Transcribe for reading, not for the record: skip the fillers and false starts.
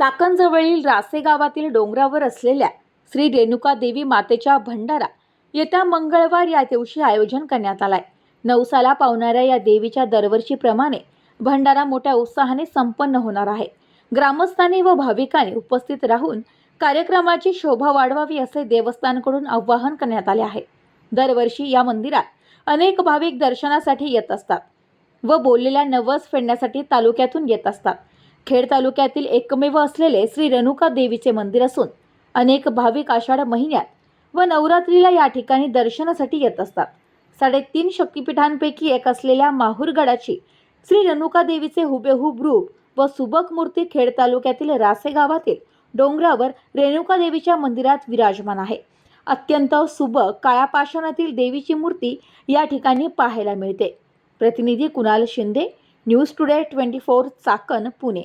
चाकणजवळील रासे गावातील डोंगरावर असलेल्या श्री रेणुका देवी मातेच्या भंडारा येत्या मंगळवार या दिवशी आयोजन करण्यात आलाय। नवसाला पावणाऱ्या या देवीच्या दरवर्षीप्रमाणे भंडारा मोठ्या उत्साहाने संपन्न होणार आहे। ग्रामस्थांनी व भाविकांनी उपस्थित राहून कार्यक्रमाची शोभा वाढवावी असे देवस्थानकडून आवाहन करण्यात आले आहे। दरवर्षी या मंदिरात अनेक भाविक दर्शनासाठी येत असतात व बोललेल्या नवस फेडण्यासाठी तालुक्यातून येत असतात। खेड तालुक्यातील एकमेव असलेले श्री रेणुका देवीचे मंदिर असून अनेक भाविक आषाढ महिन्यात व नवरात्रीला या ठिकाणी दर्शनासाठी येत असतात। 3.5 शक्तिपीठांपैकी एक असलेल्या माहूरगडाची श्री रेणुका देवीचे हुबेहूब रूप व सुबक मूर्ती खेड तालुक्यातील रासे गावातील डोंगरावर रेणुका देवीच्या मंदिरात विराजमान आहे। अत्यंत सुबक काळ्या पाषाणातील देवीची मूर्ती या ठिकाणी पाहायला मिळते। प्रतिनिधी कुणाल शिंदे, न्यूज टुडे 24 चाकण, पुणे।